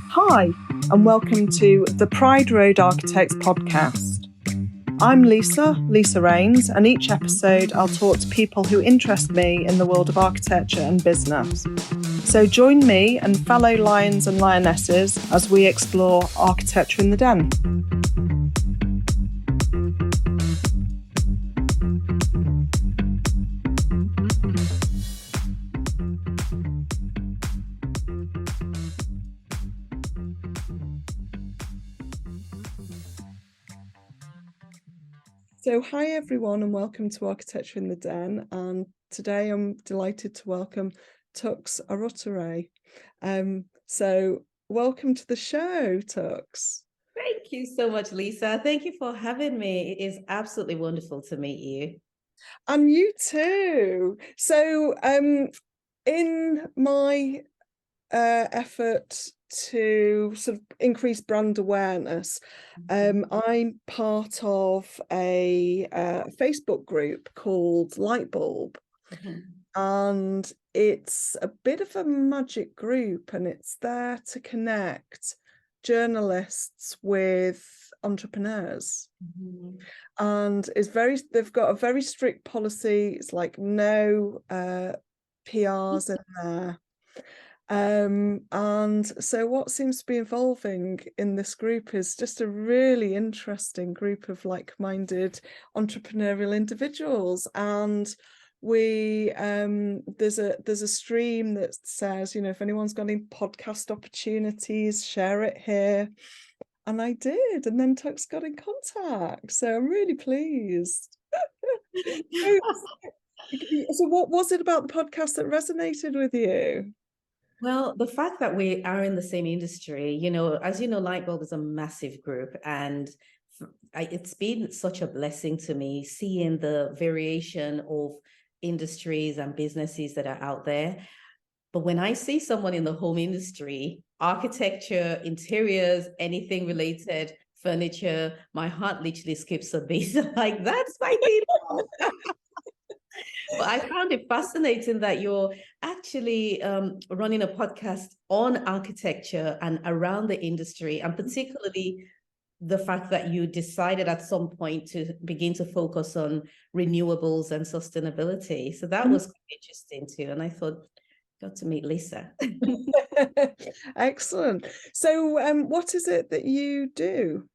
Hi, and welcome to the Pride Road Architects podcast. I'm Lisa Raynes, and each episode I'll talk to people who interest me in the world of architecture and business. So join me and fellow lions and lionesses as we explore architecture in the den. So hi everyone and welcome to Architecture in the Den, and today I'm delighted to welcome Toks Aruoture. So welcome to the show, Toks. Thank you so much, Lisa. Thank you for having me. It is absolutely wonderful to meet you. And you too. So in my effort to sort of increase brand awareness, I'm part of a Facebook group called Lightbulb, and it's a bit of a magic group, and it's there to connect journalists with entrepreneurs. And they've got a very strict policy. It's like no PRs in there. And so what seems to be evolving in this group is just a really interesting group of like-minded entrepreneurial individuals. And we there's a stream that says, you know, if anyone's got any podcast opportunities, share it here. And I did, and then Toks got in contact, so I'm really pleased. So what was it about the podcast that resonated with you? Well, the fact that we are in the same industry, you know, as you know, Lightbulb is a massive group, and it's been such a blessing to me seeing the variation of industries and businesses that are out there. But when I see someone in the home industry, architecture, interiors, anything related, furniture, my heart literally skips a beat. Like, that's my thing. But I found it fascinating that you're actually running a podcast on architecture and around the industry, and particularly the fact that you decided at some point to begin to focus on renewables and sustainability. So that was quite interesting too. And I thought, got to meet Lisa. Excellent. So what is it that you do?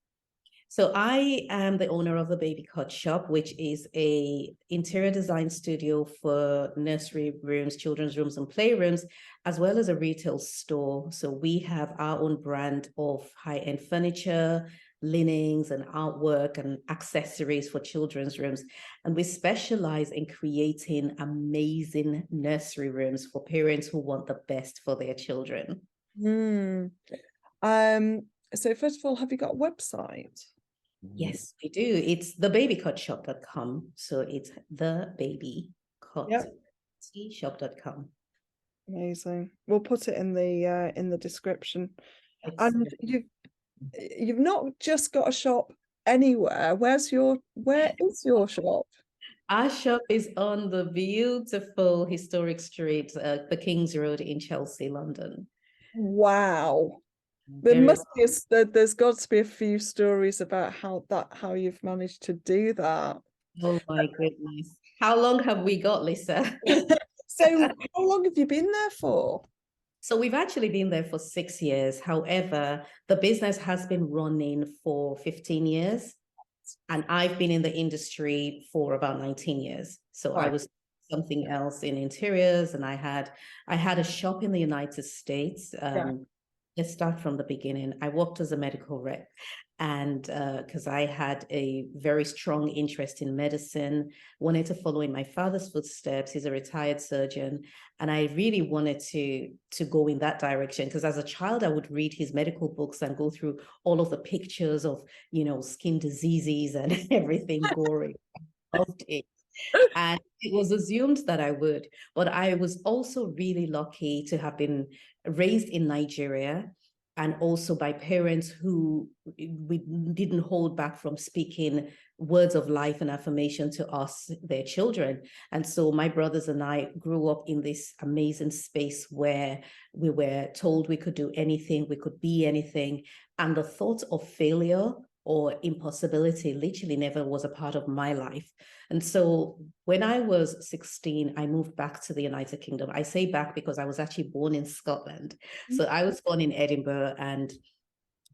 So I am the owner of the Baby Cot Shop, which is a interior design studio for nursery rooms, children's rooms, and playrooms, as well as a retail store. So we have our own brand of high-end furniture, linens, and artwork and accessories for children's rooms. And we specialize in creating amazing nursery rooms for parents who want the best for their children. So first of all, have you got a website? Yes, we do. It's thebabycotshop.com. So it's thebabycotshop.com. Amazing. We'll put it in the description. Excellent. And you've not just got a shop anywhere. Where is your shop? Our shop is on the beautiful historic street, the King's Road in Chelsea, London. Wow. There's got to be a few stories about how you've managed to do that. Oh my goodness. How long have we got, Lisa? So how long have you been there for? So we've actually been there for 6 years. However, the business has been running for 15 years. And I've been in the industry for about 19 years. So I was something else in interiors, and I had a shop in the United States. Let's start from the beginning. I worked as a medical rep, and because I had a very strong interest in medicine, wanted to follow in my father's footsteps. He's a retired surgeon, and I really wanted to go in that direction, because as a child I would read his medical books and go through all of the pictures of, you know, skin diseases and everything gory. I loved it. And it was assumed that I would, but I was also really lucky to have been raised in Nigeria. and also by parents who we didn't hold back from speaking words of life and affirmation to us, their children. And so my brothers and I grew up in this amazing space where we were told we could do anything, we could be anything. And the thought of failure or impossibility literally never was a part of my life. And so when I was 16, I moved back to the United Kingdom. I say back because I was actually born in Scotland. So I was born in Edinburgh, and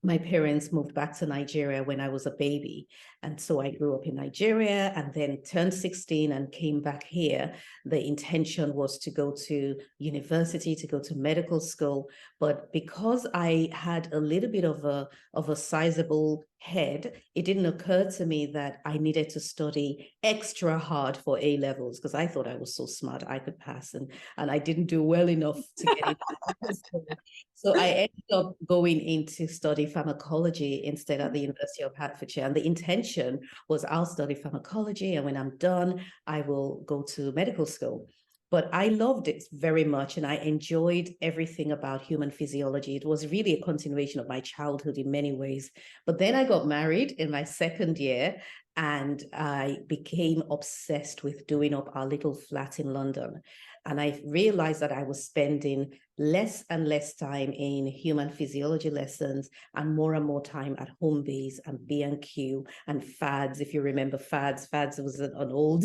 my parents moved back to Nigeria when I was a baby. And so I grew up in Nigeria and then turned 16 and came back here. The intention was to go to university, to go to medical school. But because I had a little bit of a sizable head, it didn't occur to me that I needed to study extra hard for A levels, because I thought I was so smart I could pass, and I didn't do well enough to get into school. So I ended up going in to study pharmacology instead at the University of Hertfordshire. And the intention was I'll study pharmacology, and when I'm done, I will go to medical school. But I loved it very much, and I enjoyed everything about human physiology. It was really a continuation of my childhood in many ways. But then I got married in my second year, and I became obsessed with doing up our little flat in London. And I realized that I was spending less and less time in human physiology lessons and more time at home base and B&Q and Fads. If you remember Fads was an old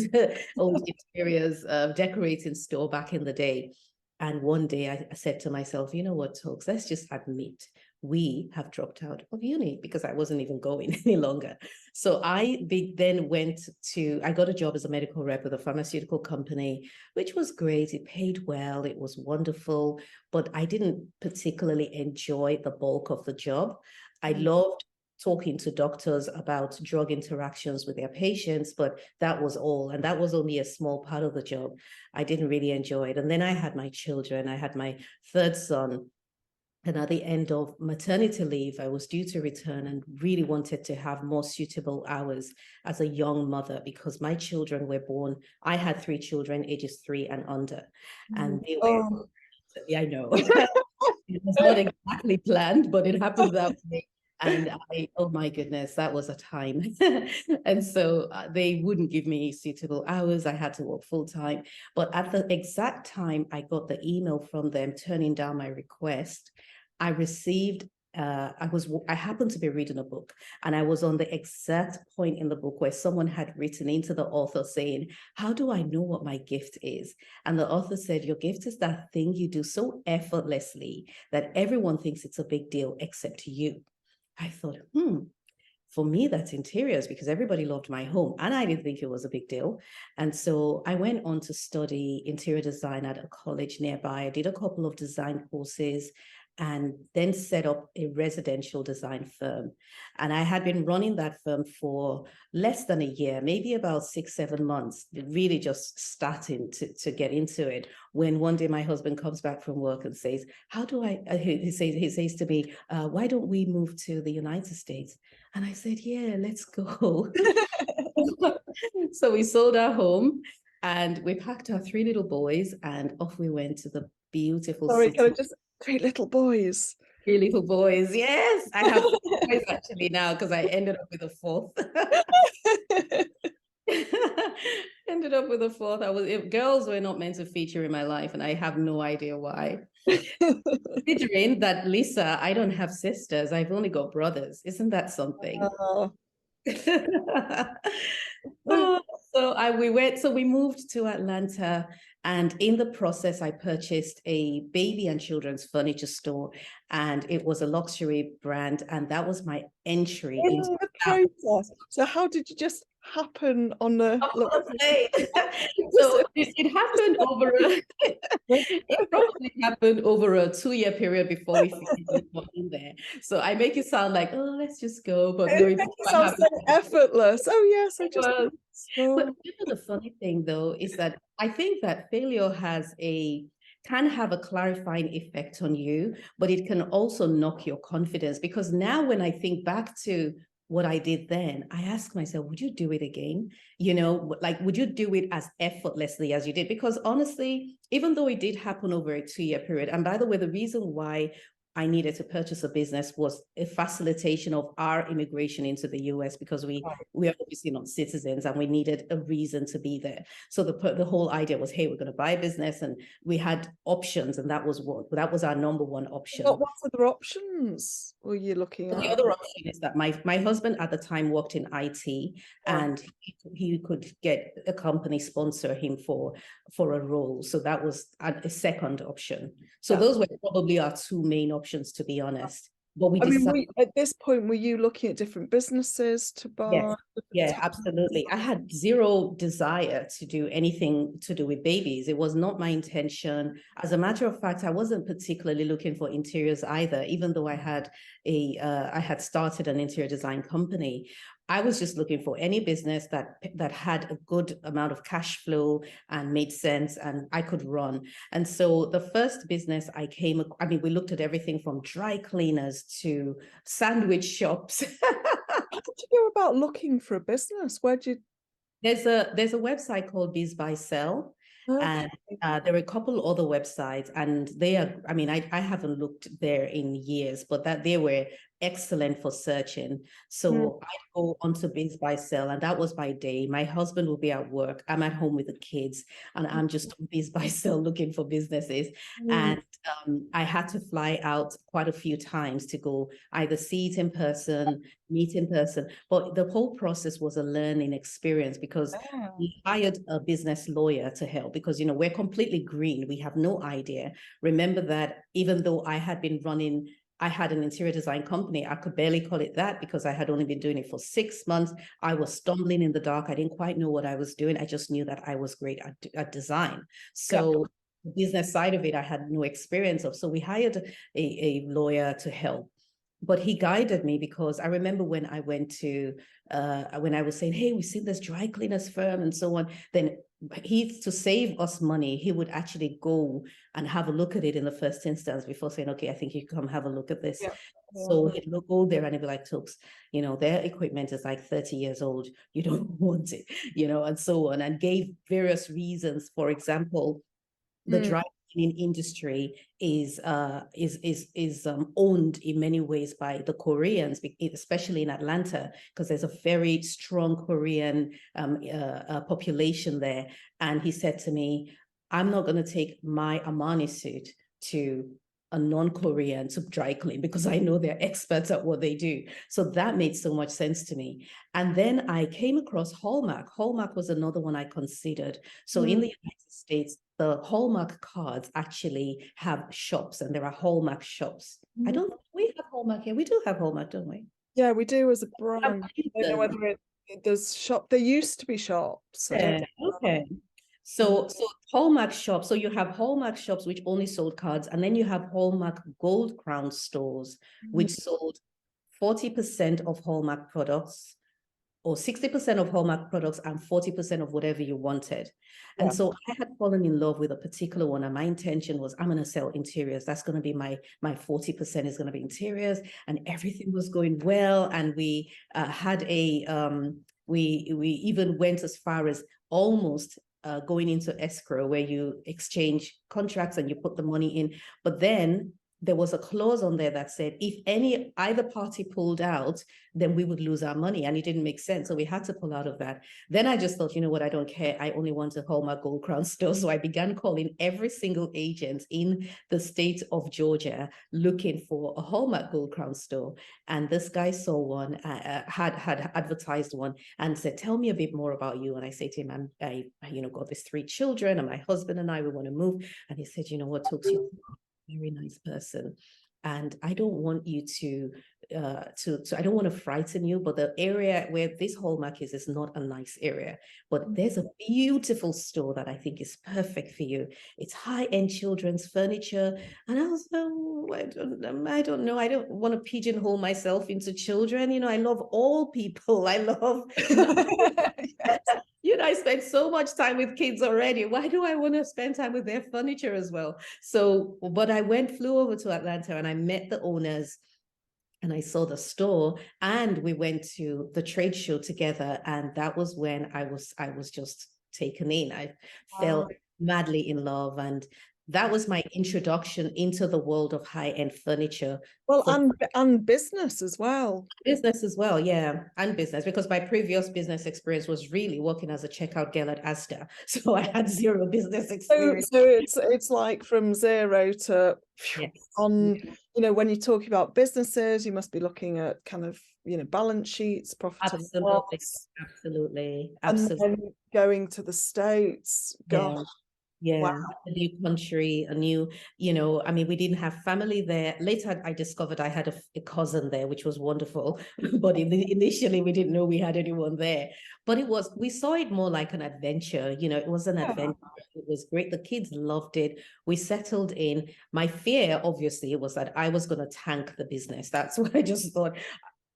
interiors decorating store back in the day. And one day I said to myself, you know what, Toks, let's just admit we have dropped out of uni, because I wasn't even going any longer. So I then I got a job as a medical rep with a pharmaceutical company, which was great. It paid well. It was wonderful, but I didn't particularly enjoy the bulk of the job. I loved talking to doctors about drug interactions with their patients, but that was all. And that was only a small part of the job. I didn't really enjoy it. And then I had my children. I had my third son. And at the end of maternity leave, I was due to return and really wanted to have more suitable hours as a young mother, because my children were born. I had 3 children, ages 3 and under. And they were, yeah, I know. It was not exactly planned, but it happened that way. And oh my goodness, that was a time. And so they wouldn't give me suitable hours. I had to work full time. But at the exact time I got the email from them turning down my request, I received, I happened to be reading a book, and I was on the exact point in the book where someone had written into the author saying, how do I know what my gift is? And the author said, your gift is that thing you do so effortlessly that everyone thinks it's a big deal except you. I thought, for me, that's interiors, because everybody loved my home and I didn't think it was a big deal. And so I went on to study interior design at a college nearby. I did a couple of design courses and then set up a residential design firm. And I had been running that firm for less than a year, maybe about 6-7 months, really just starting to get into it. When one day my husband comes back from work and says, how do I, he says to me, why don't we move to the United States? And I said, yeah, let's go. So we sold our home and we packed our 3 little boys and off we went to the beautiful city. Can I just 3 little boys? 3 little boys. Yes, I have 4 boys actually now, because I ended up with a 4th. Ended up with a 4th. Girls were not meant to feature in my life, and I have no idea why. Considering that, Lisa, I don't have sisters. I've only got brothers. Isn't that something? So we moved to Atlanta, and in the process I purchased a baby and children's furniture store, and it was a luxury brand, and that was my entry into the process. So how did you just happen on the so it happened over it probably happened over a 2-year period before we got in there. So I make it sound like, oh, let's just go, but no, it sounds so effortless. Oh yes, I just But you know, the funny thing though is that I think that failure can have a clarifying effect on you, but it can also knock your confidence, because now when I think back to what I did then, I ask myself, would you do it again? You know, like, would you do it as effortlessly as you did? Because honestly, even though it did happen over a 2-year period, and by the way, the reason why I needed to purchase a business was a facilitation of our immigration into the US, because we are obviously not citizens and we needed a reason to be there. So the whole idea was, hey, we're going to buy a business, and we had options, and that was our number one option. What other options were you looking at? The other option is that my husband at the time worked in IT, and he could get a company sponsor him for a role. So that was a second option. So those were probably our two main options, to be honest. But we decided, at this point, were you looking at different businesses to buy? Yeah, absolutely. I had zero desire to do anything to do with babies. It was not my intention. As a matter of fact, I wasn't particularly looking for interiors either, even though I had started an interior design company. I was just looking for any business that had a good amount of cash flow and made sense and I could run. And so the first business we looked at everything from dry cleaners to sandwich shops. How did you go about looking for a business? There's a website called Biz Buy Sell. And there are a couple other websites, and they are, I haven't looked there in years, but that they were excellent for searching. So I go onto Biz Buy Sell, and that was my day. My husband will be at work. I'm at home with the kids, and I'm just on Biz Buy Sell looking for businesses. And I had to fly out quite a few times to go either see it in person, meet in person. But the whole process was a learning experience, because we hired a business lawyer to help, because, we're completely green. We have no idea. Remember that even though I had an interior design company, I could barely call it that because I had only been doing it for 6 months. I was stumbling in the dark. I didn't quite know what I was doing. I just knew that I was great at design. So the business side of it, I had no experience of. So we hired a lawyer to help. But he guided me, because I remember when I went to, when I was saying, hey, we've seen this dry cleaners firm and so on, then to save us money, he would actually go and have a look at it in the first instance before saying, okay, I think you come have a look at this. So he'd go there and he'd be like, Toks, their equipment is like 30 years old. You don't want it, and so on, and gave various reasons. For example, the dry cleaning industry is owned in many ways by the Koreans, especially in Atlanta, because there's a very strong Korean population there. And he said to me, I'm not going to take my Armani suit to a non-Korean to dry clean, because I know they're experts at what they do. So that made so much sense to me. And then I came across Hallmark. Hallmark was another one I considered. So in the United States, the Hallmark cards actually have shops, and there are Hallmark shops. I don't think we have Hallmark here. We do have Hallmark, don't we? Yeah, we do as a brand. I don't know whether there's shop. There used to be shops. Okay. So Hallmark shops. So you have Hallmark shops which only sold cards, and then you have Hallmark Gold Crown stores, which sold 40% of Hallmark products, or 60% of Hallmark products, and 40% of whatever you wanted. And so I had fallen in love with a particular one, and my intention was, I'm going to sell interiors. That's going to be my 40% is going to be interiors, and everything was going well. And we had we even went as far as almost going into escrow, where you exchange contracts and you put the money in. But then there was a clause on there that said, if either party pulled out, then we would lose our money. And it didn't make sense. So we had to pull out of that. Then I just thought, you know what, I don't care. I only want to hold my Gold Crown store. So I began calling every single agent in the state of Georgia looking for a Hallmark Gold Crown store. And this guy saw one, had advertised one, and said, tell me a bit more about you. And I say to him, I got these 3 children, and my husband and I, we want to move. And he said, you know what, Toks, you're a very nice person, and I don't want you to I don't want to frighten you, but the area where this Hallmark is not a nice area, but there's a beautiful store that I think is perfect for you. It's high-end children's furniture. And I was I don't know, I don't want to pigeonhole myself into children. I love all people. I love I spend so much time with kids already. Why do I want to spend time with their furniture as well? So, but I flew over to Atlanta, and I met the owners, and I saw the store, and we went to the trade show together. And that was when I was just taken in. I fell madly in love. And that was my introduction into the world of high-end furniture. Well, For and business as well. business as well, yeah, and business, because my previous business experience was really working as a checkout girl at Asda, so I had zero business experience. So it's like from zero to Yes. on, you know, when you talk about businesses, you must be looking at kind of, you know, balance sheets, profit and Absolutely, loss, absolutely, and absolutely. then going to the States. Gosh, Yeah. Yeah, wow. a new country, a new, you know, I mean, we didn't have family there. Later, I discovered I had a cousin there, which was wonderful. But initially, we didn't know we had anyone there. But we saw it more like an adventure. You know, it was an adventure. It was great. The kids loved it. We settled in. My fear, obviously, was that I was going to tank the business. That's what I just thought.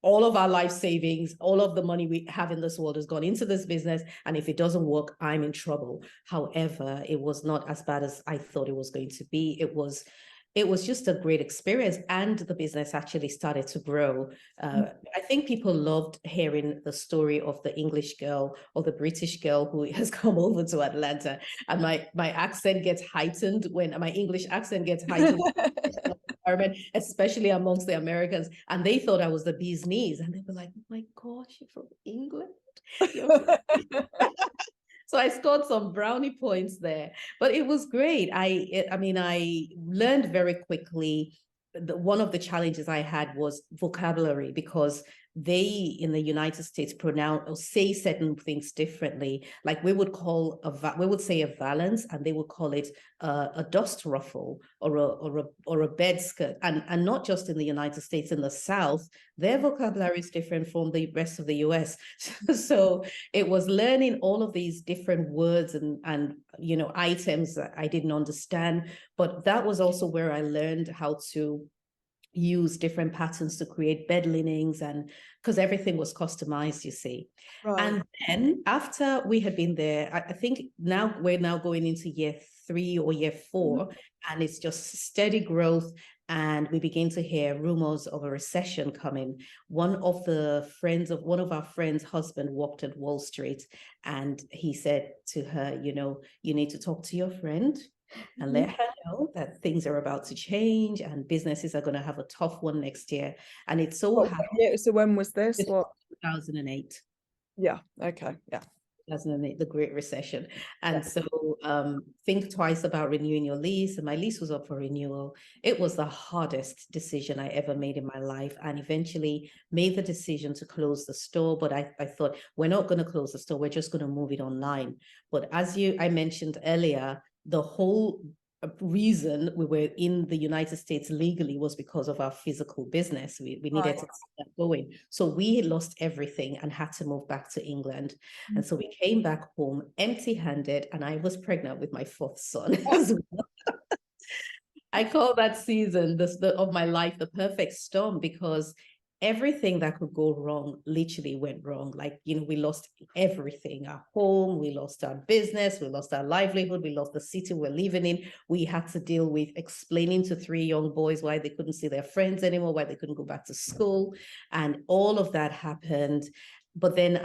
All of our life savings, all of the money we have in this world has gone into this business. And if it doesn't work, I'm in trouble. However, it was not as bad as I thought it was going to be. It was just a great experience. And the business actually started to grow. I think people loved hearing the story of the English girl or the British girl who has come over to Atlanta. And my accent gets heightened when my English accent gets heightened. Especially amongst the Americans, and they thought I was the bee's knees, and they were like, "Oh my gosh, you're from England." So I scored some brownie points there, but it was great. I mean, I learned very quickly. One of the challenges I had was vocabulary, because they in the United States pronounce or say certain things differently. Like we would say a valance, and they would call it a dust ruffle or a bed skirt, and not just in the United States. In the South, their vocabulary is different from the rest of the US. So it was learning all of these different words and you know, items that I didn't understand. But that was also where I learned how to use different patterns to create bed linens, and because everything was customized, you see. Right. And then after we had been there, I think we're now going into year 3 or year 4, and it's just steady growth. And we begin to hear rumors of a recession coming. One of our friends' husband walked at Wall Street, and he said to her, you know, you need to talk to your friend and let her know that things are about to change and businesses are going to have a tough one next year. And it's so happened. So when was this? What? 2008. Yeah. Okay. Yeah. 2008, the Great Recession. And so think twice about renewing your lease. And my lease was up for renewal. It was the hardest decision I ever made in my life, and eventually made the decision to close the store. But I thought, we're not going to close the store. We're just going to move it online. But as I mentioned earlier, the whole reason we were in the United States legally was because of our physical business. We needed to keep that going. So we lost everything and had to move back to England. And so we came back home empty-handed, and I was pregnant with my 4th son as well. I call that season of my life the perfect storm, because everything that could go wrong literally went wrong. Like, you know, we lost everything, our home, we lost our business, we lost our livelihood, we lost the city we're living in. We had to deal with explaining to 3 young boys why they couldn't see their friends anymore, why they couldn't go back to school. And all of that happened. But then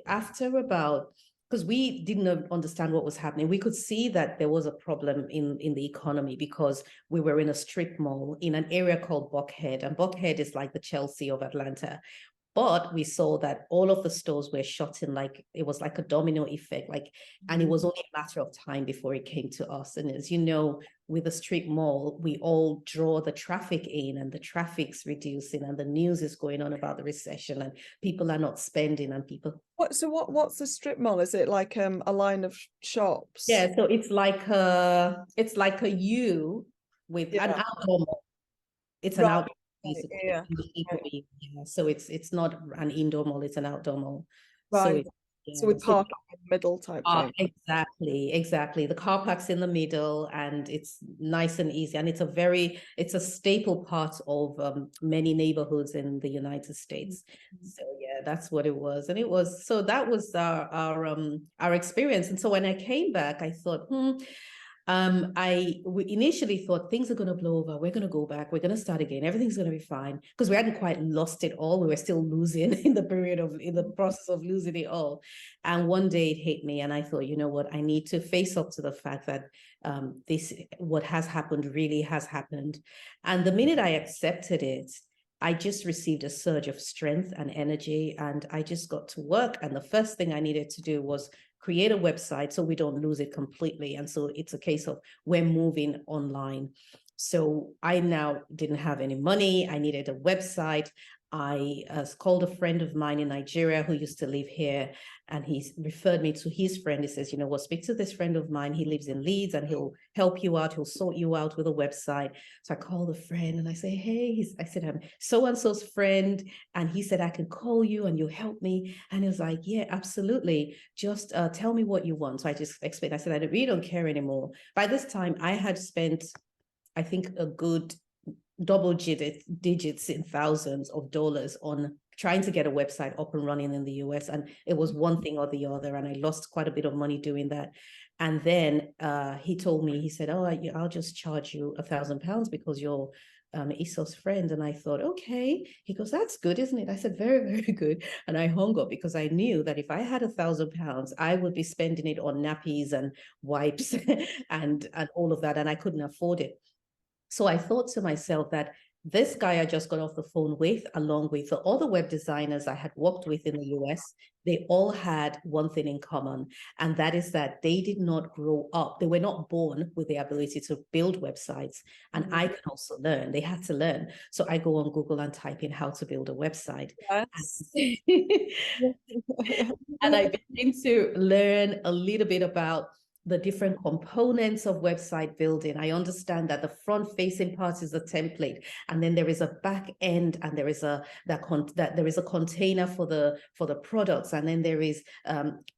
after about, because we didn't understand what was happening. We could see that there was a problem in the economy, because we were in a strip mall in an area called Buckhead, and Buckhead is like the Chelsea of Atlanta. But we saw that all of the stores were shut in, like it was like a domino effect, and it was only a matter of time before it came to us. And as you know, with a strip mall, we all draw the traffic in, and the traffic's reducing, and the news is going on about the recession, and people are not spending, and people. What's a strip mall? Is it like a line of shops? Yeah, so it's like a U with an outdoor mall. It's an outdoor. Basically. Yeah. Yeah. So it's not an indoor mall, it's an outdoor mall. Right. So with parking in the middle type thing. Exactly. The car park's in the middle, and it's nice and easy. And it's a staple part of many neighborhoods in the United States. So yeah, that's what it was. And that was our experience. And so when I came back, I thought, We initially thought things are going to blow over. We're going to go back. We're going to start again. Everything's going to be fine, because we hadn't quite lost it all. We were still losing in the process of losing it all. And one day it hit me, and I thought, you know what? I need to face up to the fact that what has happened really has happened. And the minute I accepted it, I just received a surge of strength and energy, and I just got to work. And the first thing I needed to do was create a website so we don't lose it completely. And so it's a case of we're moving online. So I now didn't have any money. I needed a website. I called a friend of mine in Nigeria who used to live here, and he referred me to his friend. He says, you know what, speak to this friend of mine. He lives in Leeds and he'll help you out. He'll sort you out with a website. So I called a friend and I say, hey, I said, I'm so-and-so's friend. And he said, I can call you and you'll help me. And he was like, yeah, absolutely. Just tell me what you want. So I just explained. I said, I really don't care anymore. By this time, I had spent, I think, a good double digits in thousands of dollars on trying to get a website up and running in the US. And it was one thing or the other. And I lost quite a bit of money doing that. And then he told me, he said, oh, I'll just charge you £1,000 because you're Esau's friend. And I thought, okay. He goes, that's good, isn't it? I said, very, very good. And I hung up because I knew that if I had £1,000, I would be spending it on nappies and wipes and all of that. And I couldn't afford it. So I thought to myself that this guy I just got off the phone with, along with the other web designers I had worked with in the US, they all had one thing in common, and that is that they did not grow up. They were not born with the ability to build websites. And I can also learn. They had to learn. So I go on Google and type in how to build a website. Yes. And I begin to learn a little bit about the different components of website building. I understand that the front-facing part is a template, and then there is a back end, and there is there is a container for the products, and then there is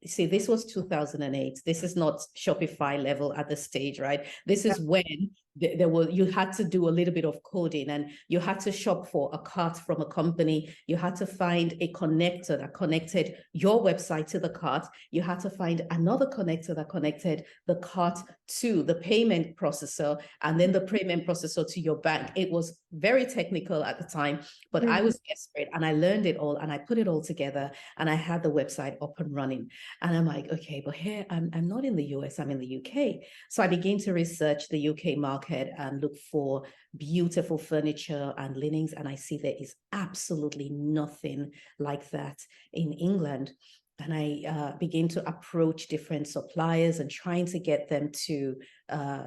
see, this was 2008. This is not Shopify level at the stage, right? This is when you had to do a little bit of coding, and you had to shop for a cart from a company. You had to find a connector that connected your website to the cart. You had to find another connector that connected the cart to the payment processor, and then the payment processor to your bank. It was very technical at the time, but I was desperate, and I learned it all, and I put it all together, and I had the website up and running. And I'm like, okay, but here I'm not in the US, I'm in the UK. So I began to research the UK market and look for beautiful furniture and linens, and I see there is absolutely nothing like that in England. And I begin to approach different suppliers and trying to get them to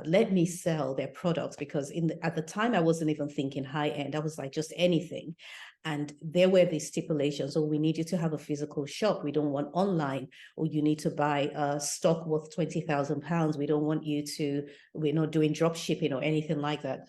let me sell their products, because at the time I wasn't even thinking high end. I was like, just anything. And there were these stipulations. Oh, we need you to have a physical shop. We don't want online. Or you need to buy a stock worth £20,000. We don't want you to, we're not doing drop shipping or anything like that.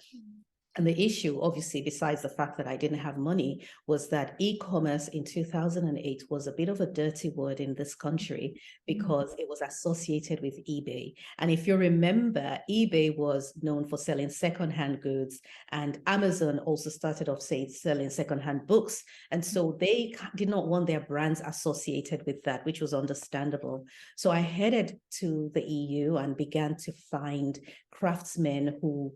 And the issue, obviously, besides the fact that I didn't have money, was that e-commerce in 2008 was a bit of a dirty word in this country because it was associated with eBay. And if you remember, eBay was known for selling secondhand goods, and Amazon also started off selling secondhand books. And so they did not want their brands associated with that, which was understandable. So I headed to the EU and began to find craftsmen who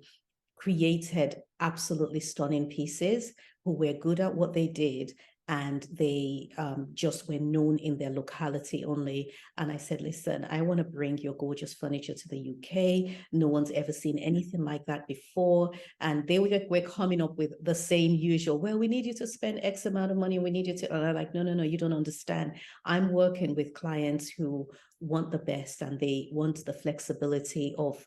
created absolutely stunning pieces, who were good at what they did, and they just were known in their locality only. And I said, listen, I want to bring your gorgeous furniture to the UK. No one's ever seen anything like that before. And they were coming up with the same usual, well, we need you to spend X amount of money. We need you to, and I'm like, no, you don't understand. I'm working with clients who want the best, and they want the flexibility of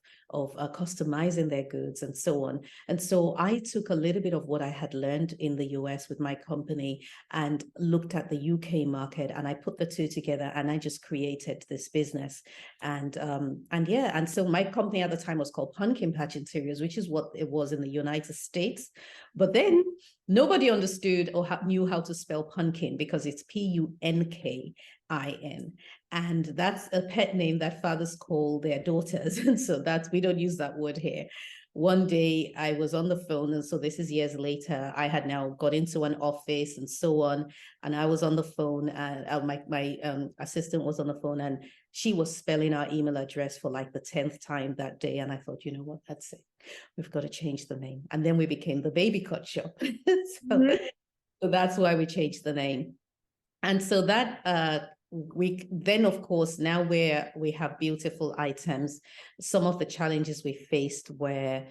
customizing their goods and so on. And so I took a little bit of what I had learned in the US with my company and looked at the UK market, and I put the two together, and I just created this business. And so my company at the time was called Pumpkin Patch Interiors, which is what it was in the United States. But then nobody understood or knew how to spell pumpkin, because it's Punkin. And that's a pet name that fathers call their daughters. And so we don't use that word here. one day I was on the phone, and so this is years later, I had now got into an office and so on, and I was on the phone, and my assistant was on the phone, and she was spelling our email address for like the 10th time that day, and I thought, you know what, that's it, we've got to change the name. And then we became the Baby Cot Shop. So that's why we changed the name. And so that we then, of course, now we have beautiful items. Some of the challenges we faced were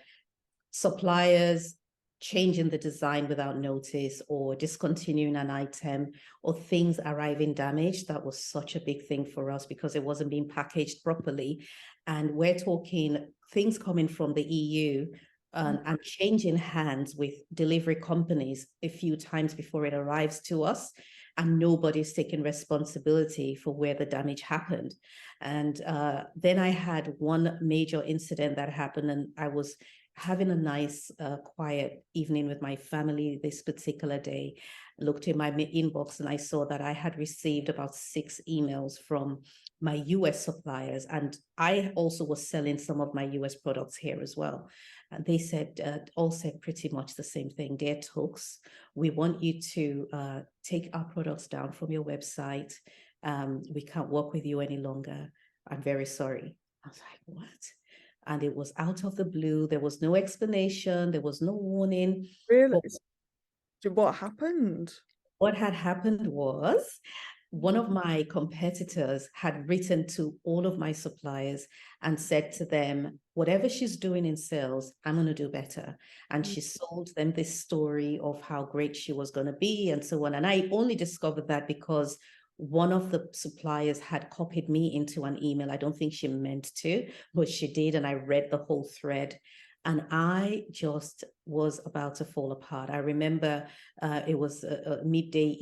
suppliers changing the design without notice, or discontinuing an item, or things arriving damaged. That was such a big thing for us because it wasn't being packaged properly. And we're talking things coming from the EU and changing hands with delivery companies a few times before it arrives to us, and nobody's taking responsibility for where the damage happened. And then I had one major incident that happened, and I was having a nice quiet evening with my family this particular day. Looked in my inbox and I saw that I had received about 6 emails from my US suppliers, and I also was selling some of my US products here as well. And they said, all said pretty much the same thing. Dear Toks, we want you to take our products down from your website. We can't work with you any longer. I'm very sorry. I was like, what? And it was out of the blue. There was no explanation. There was no warning. Really? What happened? What had happened was one of my competitors had written to all of my suppliers and said to them, whatever she's doing in sales, I'm going to do better. And she sold them this story of how great she was going to be and so on. And I only discovered that because one of the suppliers had copied me into an email. I don't think she meant to, but she did. And I read the whole thread. And I just was about to fall apart. I remember it was a weekday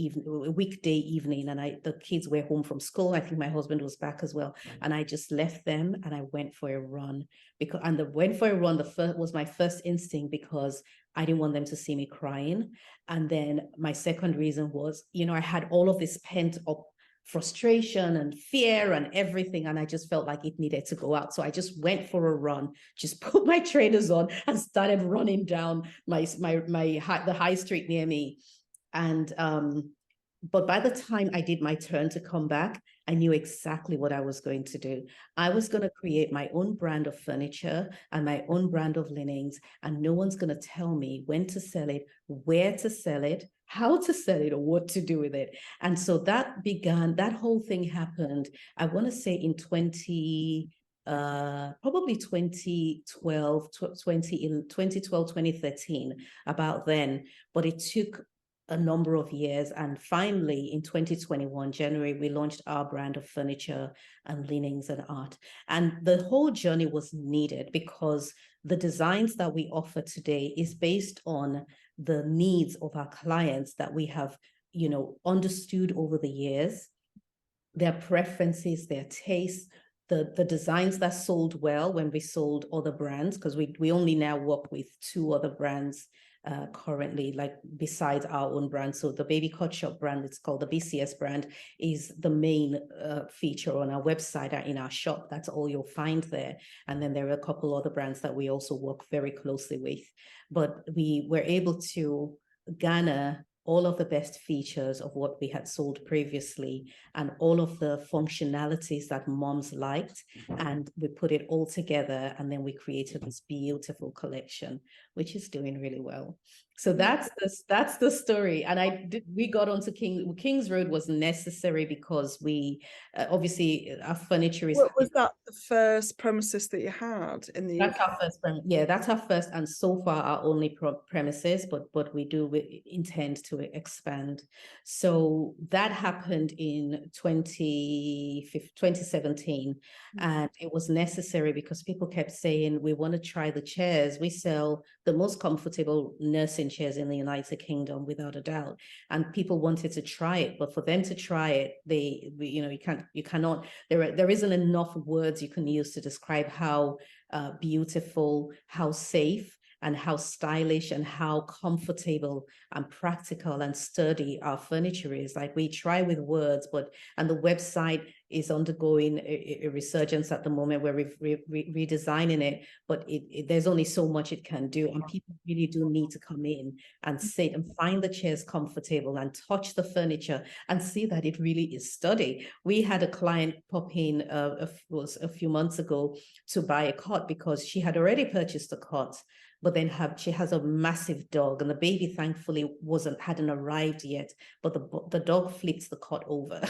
evening, and the kids were home from school. I think my husband was back as well. And I just left them and I went for a run. Was my first instinct, because I didn't want them to see me crying. And then my second reason was, I had all of this pent up frustration and fear and everything, and I just felt like it needed to go out. So I just went for a run, just put my trainers on and started running down the high street near me. And but by the time I did my turn to come back, I knew exactly what I was going to do. I was going to create my own brand of furniture and my own brand of linens, and no one's going to tell me when to sell it, where to sell it, how to sell it, or what to do with it. And so that whole thing happened, I want to say in probably 2012, 2013, about then. But it took a number of years, and finally in 2021 January, we launched our brand of furniture and linens and art. And the whole journey was needed because the designs that we offer today is based on the needs of our clients that we have understood over the years, their preferences, their tastes, the designs that sold well when we sold other brands, because we only now work with 2 other brands currently, like besides our own brand. So the Baby Cot Shop brand, it's called the BCS brand, is the main feature on our website, in our shop. That's all you'll find there. And then there are a couple other brands that we also work very closely with. But we were able to garner all of the best features of what we had sold previously and all of the functionalities that moms liked. And we put it all together, and then we created this beautiful collection, which is doing really well. So that's the story. And we got onto King's Road was necessary because we obviously our furniture is. Was that the first premises that you had in the That's UK? our first, that's our first and so far our only premises, but we intend to expand. So that happened in 2017, and it was necessary because people kept saying, we want to try the chairs. We sell the most comfortable nursing chairs in the United Kingdom, without a doubt. And people wanted to try it, but for them to try it, you cannot, there isn't enough words you can use to describe how beautiful, how safe, and how stylish and how comfortable and practical and sturdy our furniture is. Like, we try with words, and the website is undergoing a resurgence at the moment. We're redesigning it, but there's only so much it can do. And people really do need to come in and sit and find the chairs comfortable and touch the furniture and see that it really is sturdy. We had a client pop in a few months ago to buy a cot because she had already purchased a cot, but then she has a massive dog, and the baby thankfully hadn't arrived yet, but the dog flips the cot over.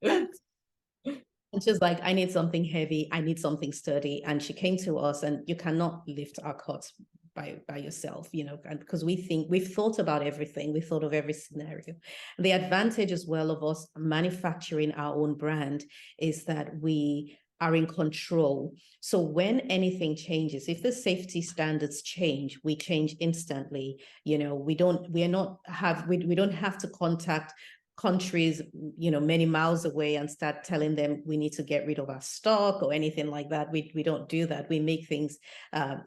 And she's like, I need something heavy, I need something sturdy. And she came to us, and you cannot lift our cots by yourself, you know, and because we've thought about everything, we thought of every scenario. The advantage as well of us manufacturing our own brand is that we are in control. So when anything changes, if the safety standards change, we change instantly. You know, we don't have to contact countries, you know, many miles away and start telling them we need to get rid of our stock or anything like that. We don't do that. We make things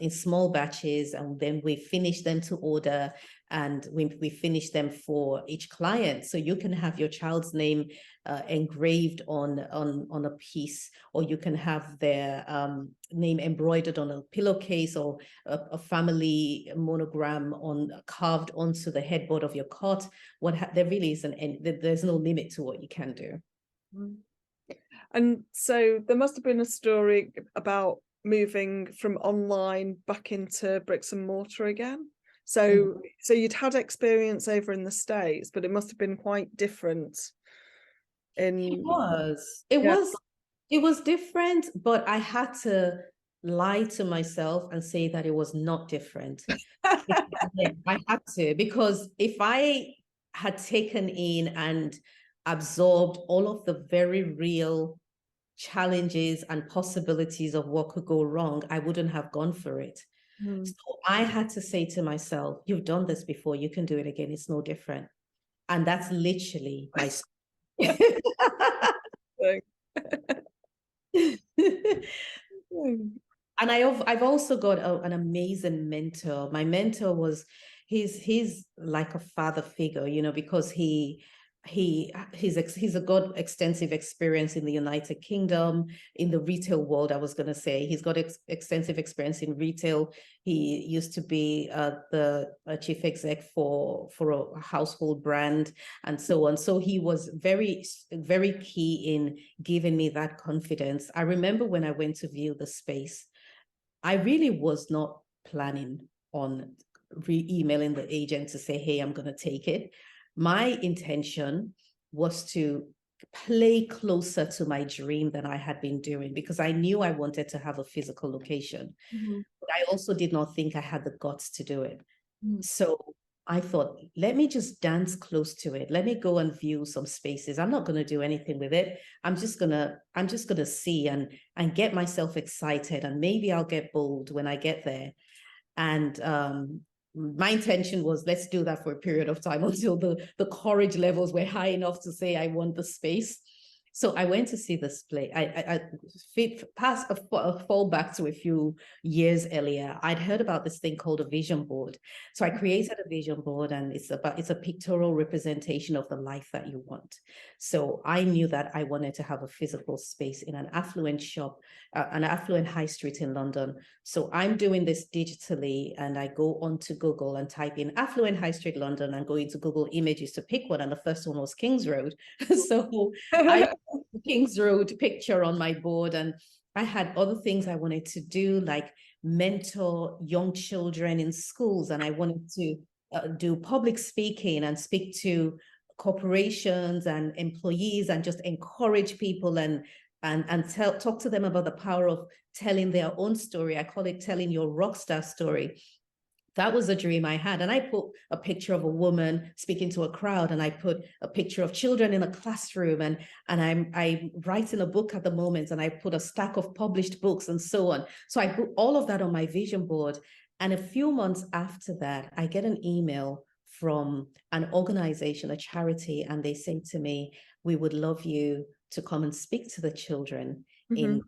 in small batches, and then we finish them to order, and we finish them for each client. So you can have your child's name engraved on a piece, or you can have their name embroidered on a pillowcase, or a family monogram carved onto the headboard of your cot. There really isn't any, there's no limit to what you can do. And so there must have been a story about moving from online back into bricks and mortar again. So so you'd had experience over in the States, but it must have been quite different. It was different, but I had to lie to myself and say that it was not different. I had to, because if I had taken in and absorbed all of the very real challenges and possibilities of what could go wrong, I wouldn't have gone for it. So I had to say to myself, you've done this before, you can do it again, it's no different. And that's literally my And I've also got an amazing mentor. My mentor he's like a father figure, you know, because he's got extensive experience in the United Kingdom, in the retail world. I was going to say he's got extensive experience in retail. He used to be the chief exec for a household brand and so on. So he was very, very key in giving me that confidence. I remember when I went to view the space, I really was not planning on emailing the agent to say, hey, I'm going to take it. My intention was to play closer to my dream than I had been doing, because I knew I wanted to have a physical location. But I also did not think I had the guts to do it. So I thought, let me just dance close to it. Let me go and view some spaces. I'm not going to do anything with it. I'm just gonna see and get myself excited, and maybe I'll get bold when I get there. And my intention was, let's do that for a period of time until the courage levels were high enough to say I want the space. So I went to see this place. I fall back to a few years earlier. I'd heard about this thing called a vision board. So I created a vision board, and it's a pictorial representation of the life that you want. So I knew that I wanted to have a physical space in an affluent shop, an affluent high street in London. So I'm doing this digitally, and I go onto Google and type in affluent high street London and go into Google Images to pick one. And the first one was Kings Road. So I Kings Road picture on my board, and I had other things I wanted to do, like mentor young children in schools, and I wanted to do public speaking and speak to corporations and employees and just encourage people and talk to them about the power of telling their own story. I call it telling your rock star story. That was a dream I had. And I put a picture of a woman speaking to a crowd, and I put a picture of children in a classroom, and I'm writing a book at the moment, and I put a stack of published books and so on. So I put all of that on my vision board. And a few months after that, I get an email from an organization, a charity, and they say to me, we would love you to come and speak to the children in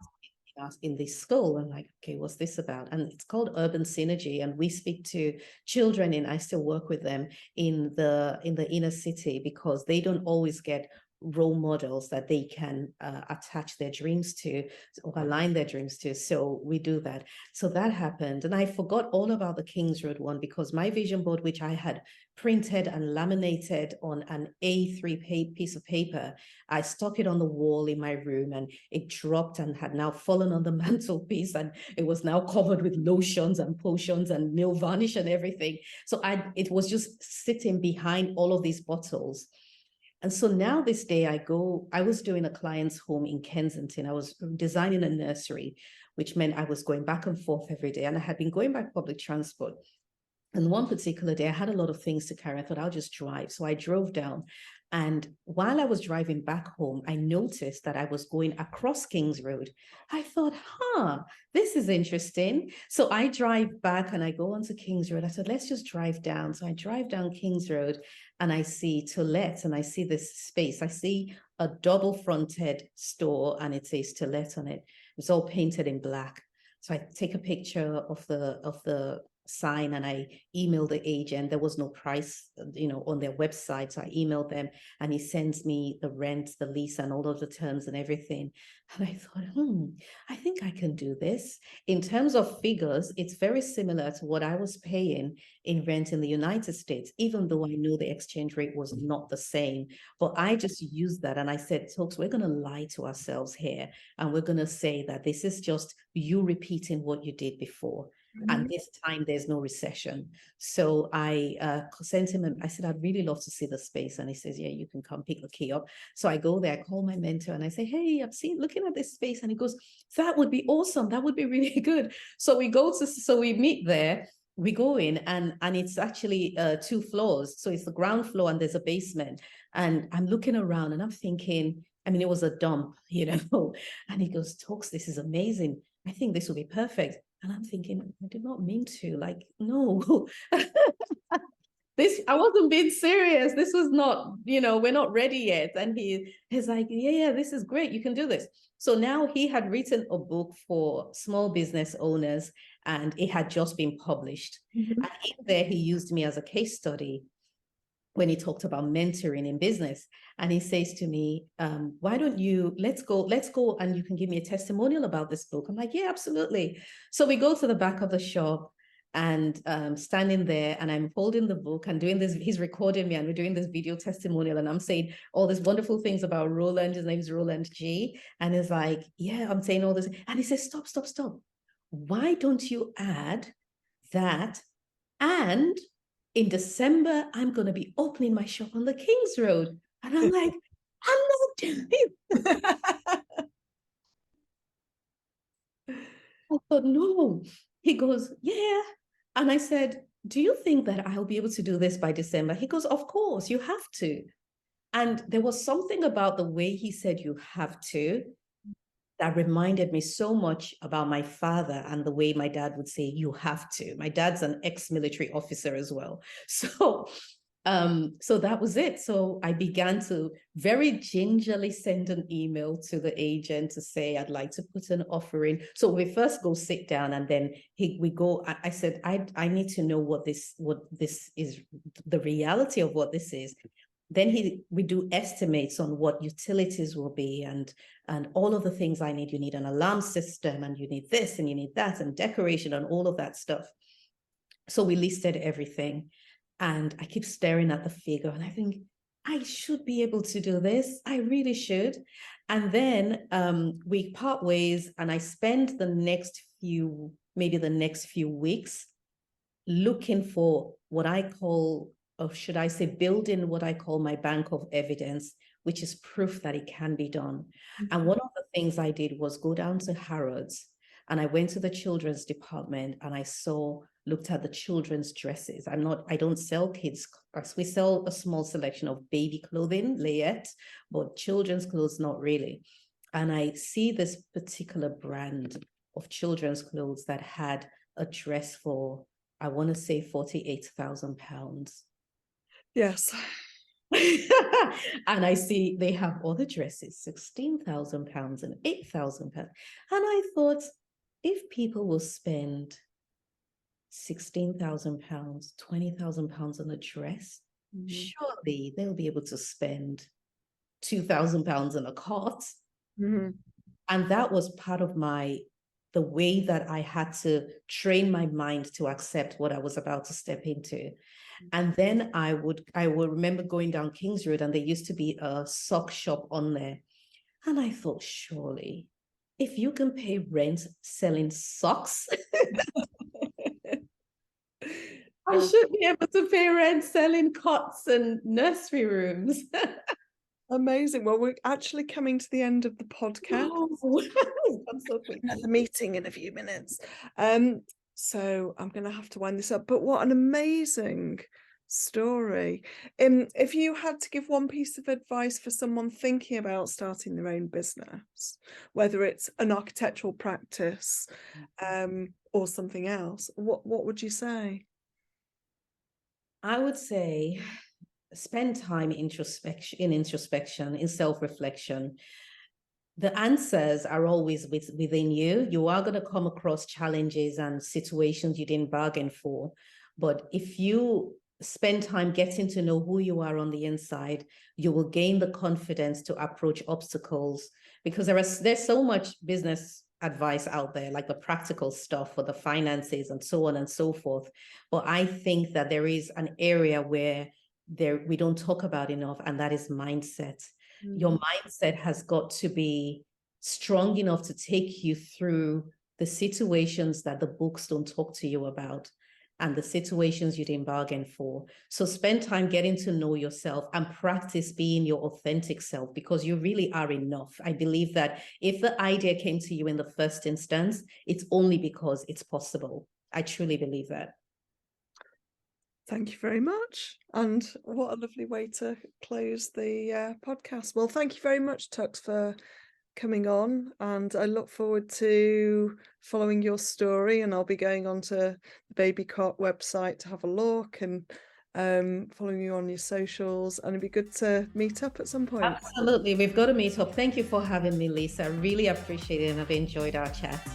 in this school. I'm like, okay, what's this about? And it's called Urban Synergy. And we speak to children, and I still work with them in the inner city, because they don't always get role models that they can attach their dreams to or align their dreams to. So we do that. So that happened. And I forgot all about the Kings Road one, because my vision board, which I had printed and laminated on an A3 piece of paper, I stuck it on the wall in my room, and it dropped and had now fallen on the mantelpiece, and it was now covered with lotions and potions and nail varnish and everything. So it was just sitting behind all of these bottles. And so now this day I was doing a client's home in Kensington. I was designing a nursery, which meant I was going back and forth every day. And I had been going by public transport. And one particular day I had a lot of things to carry. I thought I'll just drive. So I drove down. And while I was driving back home, I noticed that I was going across Kings Road. I thought, this is interesting. So I drive back and I go onto Kings Road. I said, let's just drive down. So I drive down Kings Road and I see To Let, and I see this space. I see a double fronted store and it says To Let on it. It's all painted in black. So I take a picture of the sign and I emailed the agent. There was no price, on their website. So I emailed them and he sends me the rent, the lease, and all of the terms and everything. And I thought, I think I can do this. In terms of figures, it's very similar to what I was paying in rent in the United States, even though I know the exchange rate was not the same. But I just used that and I said, Toks, we're going to lie to ourselves here. And we're going to say that this is just you repeating what you did before. And this time there's no recession. So I sent him, I said, I'd really love to see the space. And he says, yeah, you can come pick the key up. So I go there, I call my mentor and I say, hey, looking at this space. And he goes, that would be awesome. That would be really good. So we meet there, we go in and it's actually 2 floors. So it's the ground floor and there's a basement. And I'm looking around and I'm thinking, it was a dump, and he goes, Toks, this is amazing. I think this will be perfect. And I'm thinking, I did not mean to, no. I wasn't being serious. This was not, we're not ready yet. And he's like, yeah, this is great. You can do this. So now he had written a book for small business owners and it had just been published. And in there, he used me as a case study when he talked about mentoring in business. And he says to me, why don't you, let's go and you can give me a testimonial about this book. I'm like, yeah, absolutely. So we go to the back of the shop and standing there and I'm holding the book and doing this, he's recording me and we're doing this video testimonial and I'm saying all these wonderful things about Roland. His name's Roland G. And he's like, yeah, I'm saying all this. And he says, stop. Why don't you add that? And in December, I'm going to be opening my shop on the Kings Road. And I'm like, I'm not doing it. I thought, no. He goes, yeah. And I said, do you think that I'll be able to do this by December? He goes, of course, you have to. And there was something about the way he said you have to that reminded me so much about my father and the way my dad would say, you have to. My dad's an ex-military officer as well. So that was it. So I began to very gingerly send an email to the agent to say, I'd like to put an offer in. So we first go sit down and then I said, I need to know what this is, the reality of what this is. Then we do estimates on what utilities will be and all of the things I need. You need an alarm system and you need this and you need that and decoration and all of that stuff. So we listed everything and I keep staring at the figure and I think I should be able to do this. I really should. And then we part ways and I spend the next few weeks looking for what I call, or should I say, building what I call my bank of evidence, which is proof that it can be done. And one of the things I did was go down to Harrods and I went to the children's department and I looked at the children's dresses. I don't sell kids. We sell a small selection of baby clothing, layette, but children's clothes, not really. And I see this particular brand of children's clothes that had a dress for, I want to say £48,000. Yes. And I see they have other dresses, £16,000 and £8,000. And I thought, if people will spend £16,000, £20,000 on a dress, surely they'll be able to spend £2,000 on a cot. And that was part of the way that I had to train my mind to accept what I was about to step into. And then I would remember going down Kings Road, and there used to be a sock shop on there. And I thought, surely, if you can pay rent selling socks, I should be able to pay rent selling cots and nursery rooms. Amazing. Well, we're actually coming to the end of the podcast. At the meeting in a few minutes. So I'm going to have to wind this up. But what an amazing story. If you had to give one piece of advice for someone thinking about starting their own business, whether it's an architectural practice or something else, what would you say? I would say spend time in introspection, in self-reflection. The answers are always within you. You are going to come across challenges and situations you didn't bargain for. But if you spend time getting to know who you are on the inside, you will gain the confidence to approach obstacles, because there's so much business advice out there, like the practical stuff for the finances and so on and so forth. But I think that there is an area where we don't talk about enough, and that is mindset. Your mindset has got to be strong enough to take you through the situations that the books don't talk to you about and the situations you didn't bargain for. So spend time getting to know yourself and practice being your authentic self, because you really are enough. I believe that if the idea came to you in the first instance, it's only because it's possible. I truly believe that. Thank you very much. And what a lovely way to close the podcast. Well, thank you very much, Toks, for coming on. And I look forward to following your story. And I'll be going onto the Baby Cot website to have a look and following you on your socials. And it'd be good to meet up at some point. Absolutely. We've got to meet up. Thank you for having me, Lisa. I really appreciate it, and I've enjoyed our chat.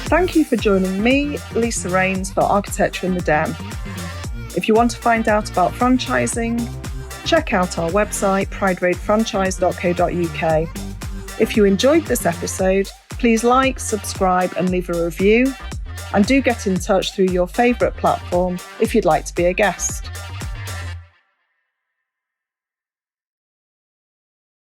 Thank you for joining me, Lisa Raynes, for Architecture in the Den. If you want to find out about franchising, check out our website, prideraidefranchise.co.uk. If you enjoyed this episode, please like, subscribe and leave a review. And do get in touch through your favourite platform if you'd like to be a guest.